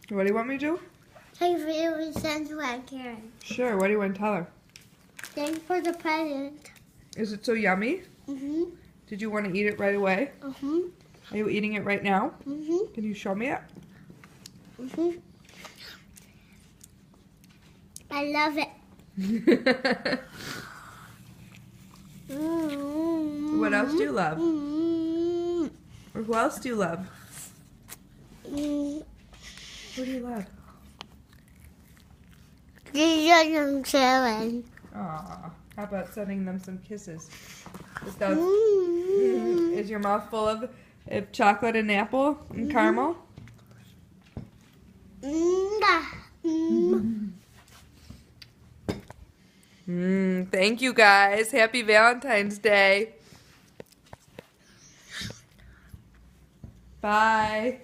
What do you want me to do? Thank you for your sense to Karen. Sure, what do you want to tell her? Thanks for the present. Is it so yummy? Mm-hmm. Did you want to eat it right away? Mm-hmm. Are you eating it right now? Mm-hmm. Can you show me it? Mm-hmm. I love it. What else do you love? Mm-hmm. Or who else do you love? Mm-hmm. Who do you love? Jesus and Sharon. Aw, how about sending them some kisses? Mm-hmm. Is your mouth full of chocolate and apple and caramel? Thank you guys. Happy Valentine's Day. Bye.